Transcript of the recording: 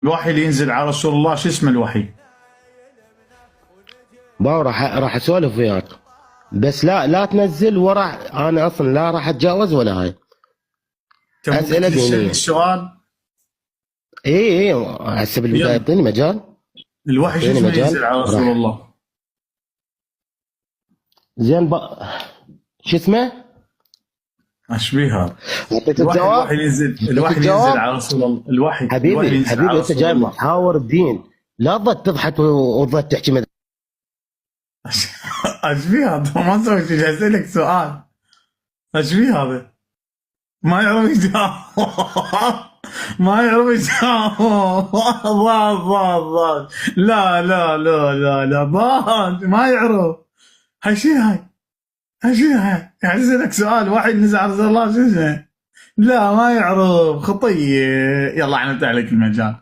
الوحي اللي ينزل على رسول الله شو اسمه الوحي؟ ما راح اسولف وياك، بس لا تنزل ورا. انا اصلا لا راح اتجاوز ولا هاي. انت ممكن اسئله ترسل لي دينيه. السؤال؟ اي هسه بالبدايه يلا. اعطيني مجال. الوحي شو اعطيني اسمه مجال ينزل على رسول راح. الله؟ زين شو اسمه؟ اشبيه هذا. اعطيك الوحي الجواب. اللي ينزل، اعطيك الوحي اللي ينزل الجواب. على رسول الله، الوحي حبيبي ينزل على انت رسول جاي الله. محاور الدين، لا تظل تضحك وتظل تحكي اشبيه هذا؟ ما سويت شيء، جاي اسالك سؤال. اشبيه هذا؟ ما يعرف يجاوب. ما يعرف يجاوب. ضاد. لا ضاد ما يعرف. هاي يعني اسالك سؤال، واحد نزل على رسول الله شو اسمه؟ لا ما يعرف، خطيه. يلا احنا نفتح لك المجال.